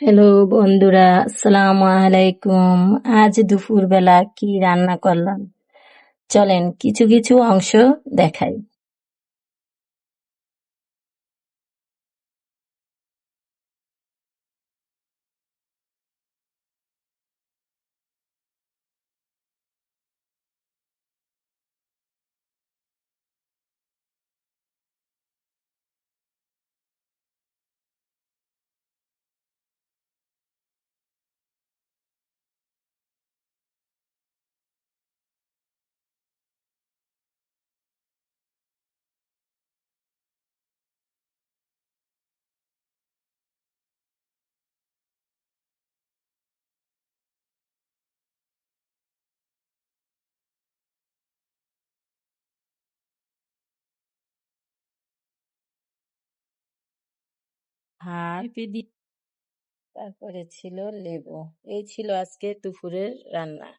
Hello বন্ধুরা, আসসালামু আলাইকুম। আজ দুপুরবেলা কি রান্না করলাম চলেন কিছু কিছু অংশ দেখাই। ভাত পেঁপে দিয়ে তারপরে ছিল লেবু। এই ছিল আজকে দুপুরের রান্না।